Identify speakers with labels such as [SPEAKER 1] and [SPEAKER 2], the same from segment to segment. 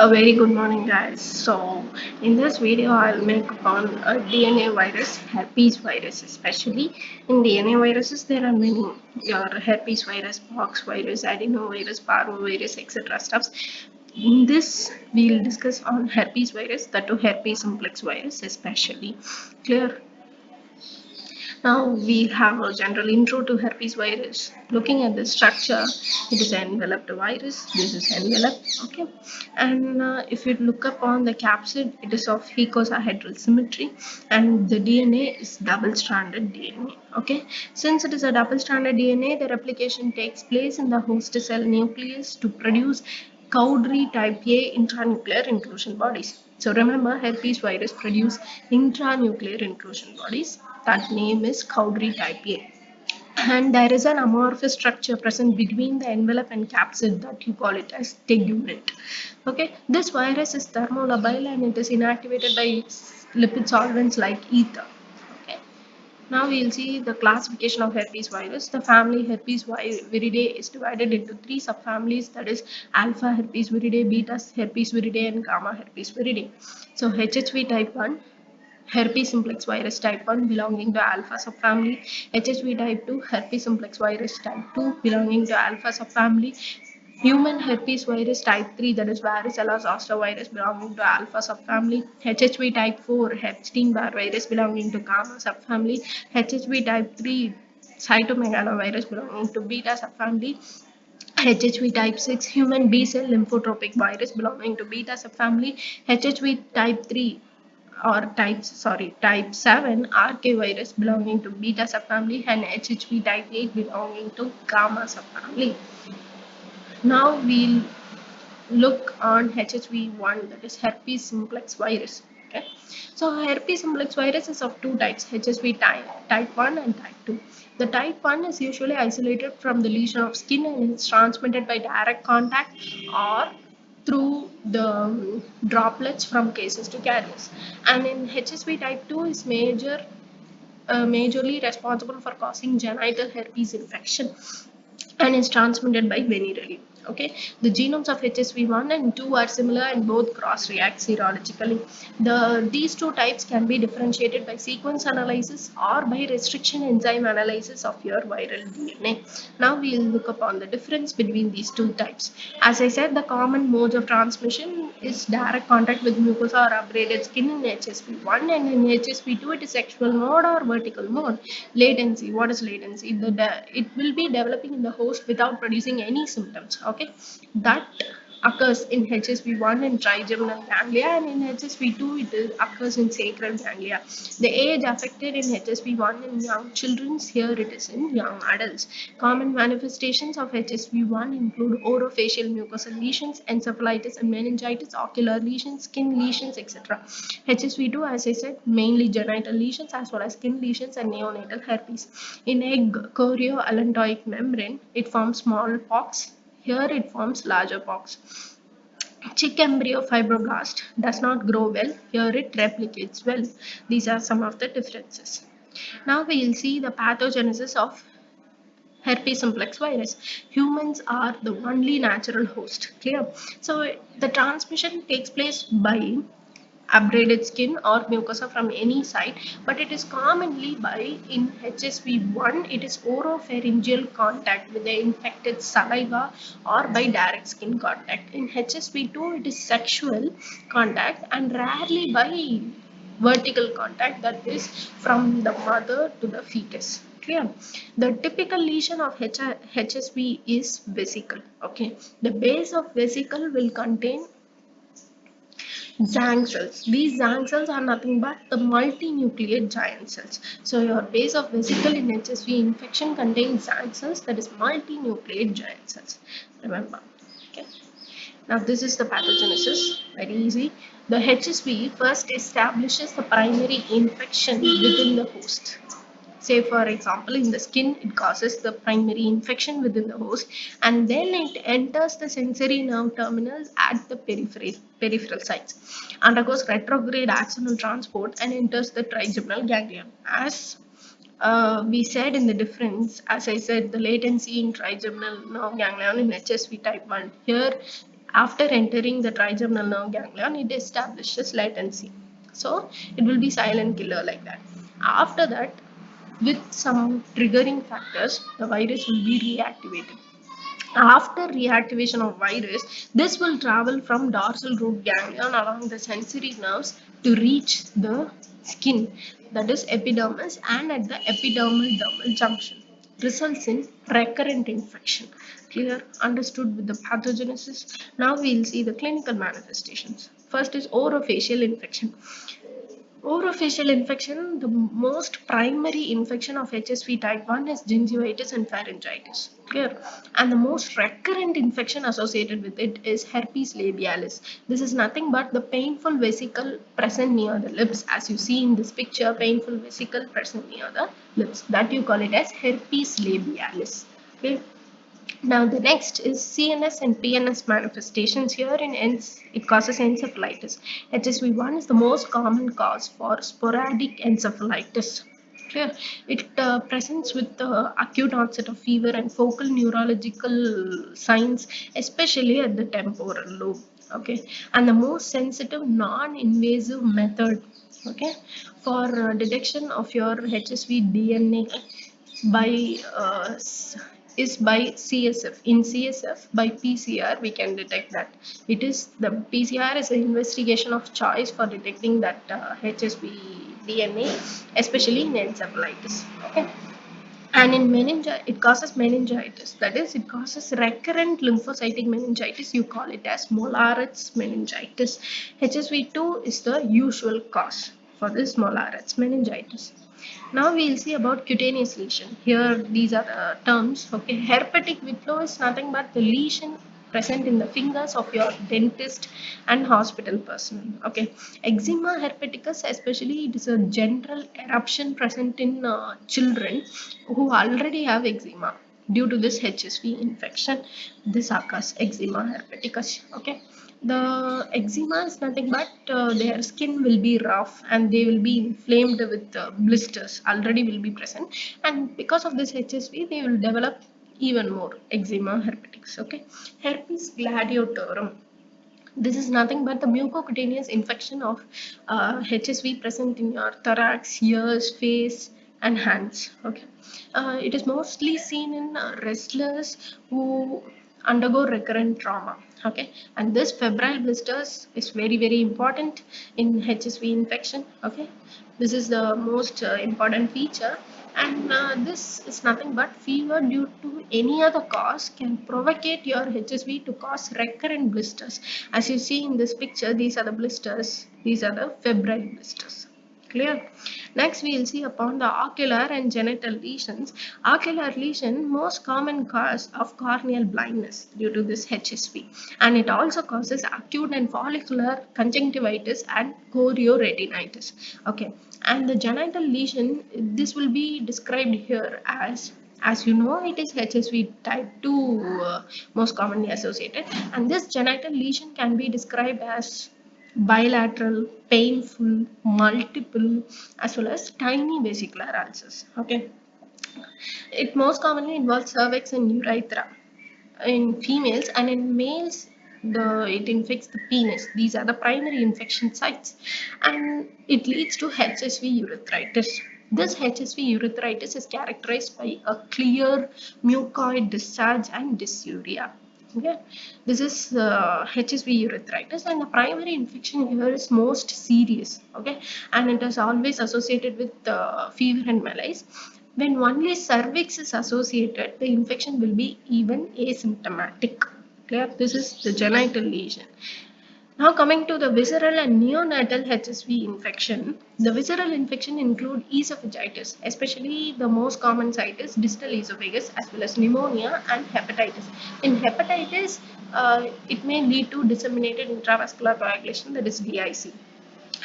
[SPEAKER 1] A very good morning, guys. So, in this video, I'll make upon a DNA virus, herpes virus, especially. In DNA viruses, there are many. Your herpes virus, pox virus, adenovirus, parvovirus, etc. stuffs. In this, we'll discuss on herpes virus, that to herpes simplex virus, especially. Clear? Now we have a general intro to herpes virus. Looking at the structure, it is an enveloped virus. This is envelope, okay. And if you look upon the capsid, it is of icosahedral symmetry, and the DNA is double-stranded DNA. Okay, since it is a double-stranded DNA, the replication takes place in the host cell nucleus to produce Cowdery type A intranuclear inclusion bodies. So remember, herpes virus produce intranuclear inclusion bodies. That name is Cowdery type A. And there is an amorphous structure present between the envelope and capsid that you call it as tegument. Okay, this virus is thermolabile and it is inactivated by lipid solvents like ether. Okay. Now we'll see the classification of herpes virus. The family herpes viridae is divided into three subfamilies, that is alpha herpes viridae, beta herpes viridae, and gamma herpes viridae. So HHV type 1, herpes simplex virus type 1 belonging to alpha subfamily, HHV type 2, herpes simplex virus type 2 belonging to alpha subfamily, human herpes virus type 3, that is varicella zoster virus belonging to alpha subfamily, HHV type 4, Epstein-Barr virus belonging to gamma subfamily, HHV type 3, cytomegalovirus belonging to beta subfamily, HHV type 6, human B cell lymphotropic virus belonging to beta subfamily, HHV type 3 or type 7 RK virus belonging to beta subfamily, and HHV type 8 belonging to gamma subfamily. Now we'll look on HHV1, that is herpes simplex virus. Okay, so herpes simplex virus is of two types, HSV type 1 and type 2. The type 1 is usually isolated from the lesion of skin and is transmitted by direct contact or through the droplets from cases to carriers. And in HSV type 2 is majorly responsible for causing genital herpes infection and is transmitted by venereally. Okay, the genomes of HSV1 and 2 are similar and both cross-react serologically. These two types can be differentiated by sequence analysis or by restriction enzyme analysis of your viral DNA. Now we will look upon the difference between these two types. As I said, the common modes of transmission is direct contact with mucosa or abraded skin in HSV1, and in HSV2 it is sexual mode or vertical mode. Latency, what is latency? It will be developing in the host without producing any symptoms. Okay, that occurs in HSV1 in trigeminal ganglia, and in HSV2 it occurs in sacral ganglia. The age affected in HSV1 in young children, here it is in young adults. Common manifestations of HSV1 include orofacial mucosal lesions, encephalitis and meningitis, ocular lesions, skin lesions, etc. HSV2, as I said, mainly genital lesions as well as skin lesions and neonatal herpes. In egg chorioallantoic membrane, it forms small pox. Here it forms larger pox. Chick embryo fibroblast does not grow well. Here it replicates well. These are some of the differences. Now we will see the pathogenesis of herpes simplex virus. Humans are the only natural host. Clear? So the transmission takes place by abraded skin or mucosa from any side, but it is commonly by, in HSV1 it is oropharyngeal contact with the infected saliva or by direct skin contact. In HSV2 it is sexual contact and rarely by vertical contact, that is from the mother to the fetus. Clear? The typical lesion of HSV is vesicle. Okay, the base of vesicle will contain Zang cells. These Zang cells are nothing but the multinucleate giant cells. So your base of vesicle in HSV infection contains Zang cells, that is multinucleate giant cells. Remember. Okay. Now this is the pathogenesis. Very easy. The HSV first establishes the primary infection within the host. Say for example, in the skin, it causes the primary infection within the host, and then it enters the sensory nerve terminals at the peripheral sites, undergoes retrograde axonal transport, and enters the trigeminal ganglia. As we said in the difference, as I said, the latency in trigeminal nerve ganglion in HSV type 1. Here, After entering the trigeminal nerve ganglion, it establishes latency. So it will be silent killer like that. After that, with some triggering factors, the virus will be reactivated. After reactivation of virus, this will travel from dorsal root ganglion along the sensory nerves to reach the skin, that is epidermis, and at the epidermal dermal junction. Results in recurrent infection. Clear? Understood with the pathogenesis? Now we'll see the clinical manifestations. First is orofacial infection. Orofacial infection, the most primary infection of HSV type 1 is gingivitis and pharyngitis. Clear? And the most recurrent infection associated with it is herpes labialis. This is nothing but the painful vesicle present near the lips. As you see in this picture, painful vesicle present near the lips. That you call it as herpes labialis. Okay? Now the next is CNS and PNS manifestations. Here in it causes encephalitis. HSV1 is the most common cause for sporadic encephalitis. Clear? It presents with acute onset of fever and focal neurological signs, especially at the temporal lobe. Okay, and the most sensitive non-invasive method, okay, for detection of your HSV DNA by is by CSF. In CSF, by PCR, we can detect that. It is the PCR is an investigation of choice for detecting that HSV DNA, especially in encephalitis. Okay. And in meningitis, it causes meningitis. That is, it causes recurrent lymphocytic meningitis. You call it as Mollaret's meningitis. HSV2 is the usual cause for this Mollaret's meningitis. Now we'll see about cutaneous lesion. Here, these are the terms. Okay, herpetic whiplow is nothing but the lesion present in the fingers of your dentist and hospital personnel. Okay, eczema herpeticus, especially, it is a general eruption present in children who already have eczema due to this HSV infection. This occurs, eczema herpeticus. Okay, the eczema is nothing but their skin will be rough and they will be inflamed with blisters already will be present, and because of this HSV they will develop even more eczema herpetics. Okay, herpes gladiotorum, this is nothing but the mucocutaneous infection of HSV present in your thorax, ears, face, and hands. Okay, it is mostly seen in wrestlers who undergo recurrent trauma. Okay, and this febrile blisters is very important in HSV infection. Okay, this is the most important feature, and this is nothing but fever due to any other cause can provocate your HSV to cause recurrent blisters. As you see in this picture, these are the blisters, these are the febrile blisters. Clear? Next, we will see upon the ocular and genital lesions. Ocular lesion, most common cause of corneal blindness due to this HSV, and it also causes acute and follicular conjunctivitis and chorioretinitis. Okay, and the genital lesion, this will be described here as you know, it is HSV type 2 most commonly associated, and this genital lesion can be described as bilateral, painful, multiple, as well as tiny vesicular ulcers. Okay, it most commonly involves cervix and urethra in females, and in males it infects the penis. These are the primary infection sites, and it leads to HSV urethritis. This HSV urethritis is characterized by a clear mucoid discharge and dysuria. Okay, this is HSV urethritis, and the primary infection here is most serious. Okay, and it is always associated with fever and malaise. When only cervix is associated, the infection will be even asymptomatic. Clear? This is the genital lesion. Now coming to the visceral and neonatal HSV infection, the visceral infection include esophagitis, especially the most common site is distal esophagus, as well as pneumonia and hepatitis. In hepatitis, it may lead to disseminated intravascular coagulation, that is DIC.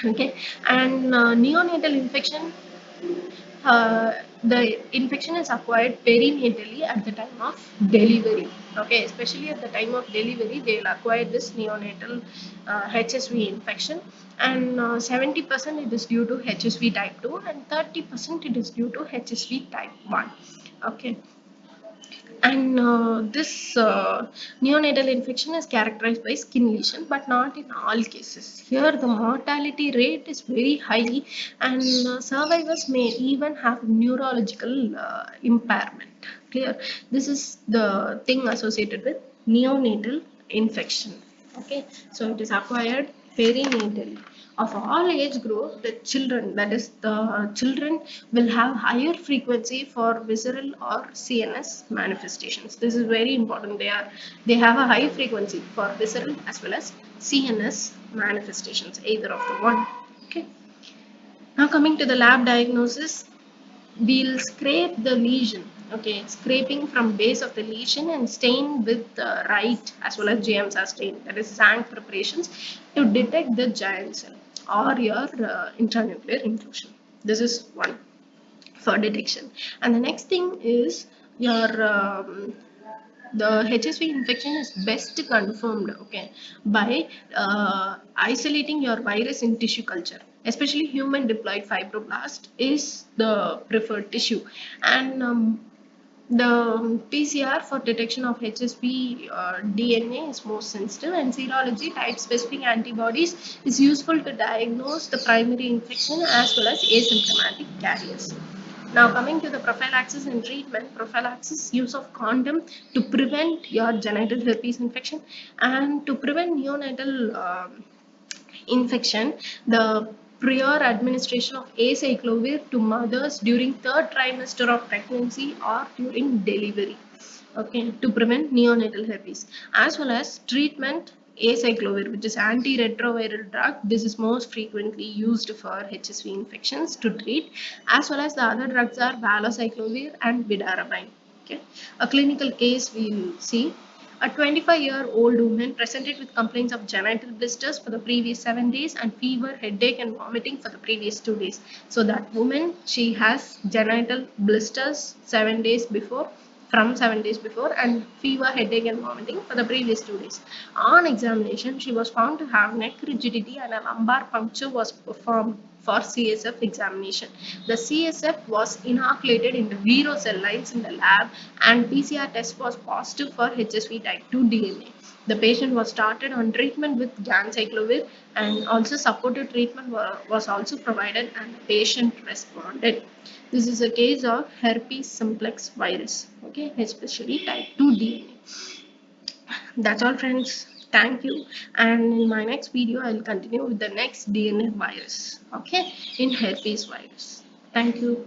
[SPEAKER 1] Okay, and neonatal infection, the infection is acquired perinatally at the time of delivery. Okay, especially at the time of delivery, they will acquire this neonatal HSV infection, and 70% it is due to HSV type 2, and 30% it is due to HSV type 1. Okay, And this neonatal infection is characterized by skin lesion, but not in all cases. Here the mortality rate is very high, and survivors may even have neurological impairment. Clear? This is the thing associated with neonatal infection. Okay, so it is acquired perinatally. Of all age group, the children, that is the children, will have higher frequency for visceral or CNS manifestations. This is very important. They have a high frequency for visceral as well as CNS manifestations, either of the one. Okay, now coming to the lab diagnosis, we'll scrape the lesion. Okay, scraping from base of the lesion and stain with right as well as GMs are stain, that is Zank preparations, to detect the giant cell or your intranuclear inclusion. This is one for detection. And the next thing is your the HSV infection is best confirmed, okay, by isolating your virus in tissue culture. Especially human diploid fibroblast is the preferred tissue, and the PCR for detection of HSV DNA is most sensitive, and serology type specific antibodies is useful to diagnose the primary infection as well as asymptomatic carriers. Now coming to the prophylaxis and treatment, prophylaxis use of condom to prevent your genital herpes infection, and to prevent neonatal infection, the prior administration of acyclovir to mothers during third trimester of pregnancy or during delivery, okay, to prevent neonatal herpes, as well as treatment acyclovir, which is antiretroviral drug. This is most frequently used for HSV infections to treat, as well as the other drugs are valacyclovir and vidarabine. Okay, a clinical case we'll see. A 25-year-old woman presented with complaints of genital blisters for the previous 7 days and fever, headache, and vomiting for the previous 2 days. So that woman, she has genital blisters 7 days before, from 7 days before, and fever, headache, and vomiting for the previous 2 days. On examination, she was found to have neck rigidity and a lumbar puncture was performed for CSF examination. The CSF was inoculated into Vero cell lines in the lab, and PCR test was positive for HSV type 2 DNA. The patient was started on treatment with ganciclovir, and also supportive treatment was also provided, and the patient responded. This is a case of herpes simplex virus, okay, especially type 2 DNA. That's all, friends. Thank you. And in my next video, I'll continue with the next DNA virus, okay, in herpes virus. Thank you.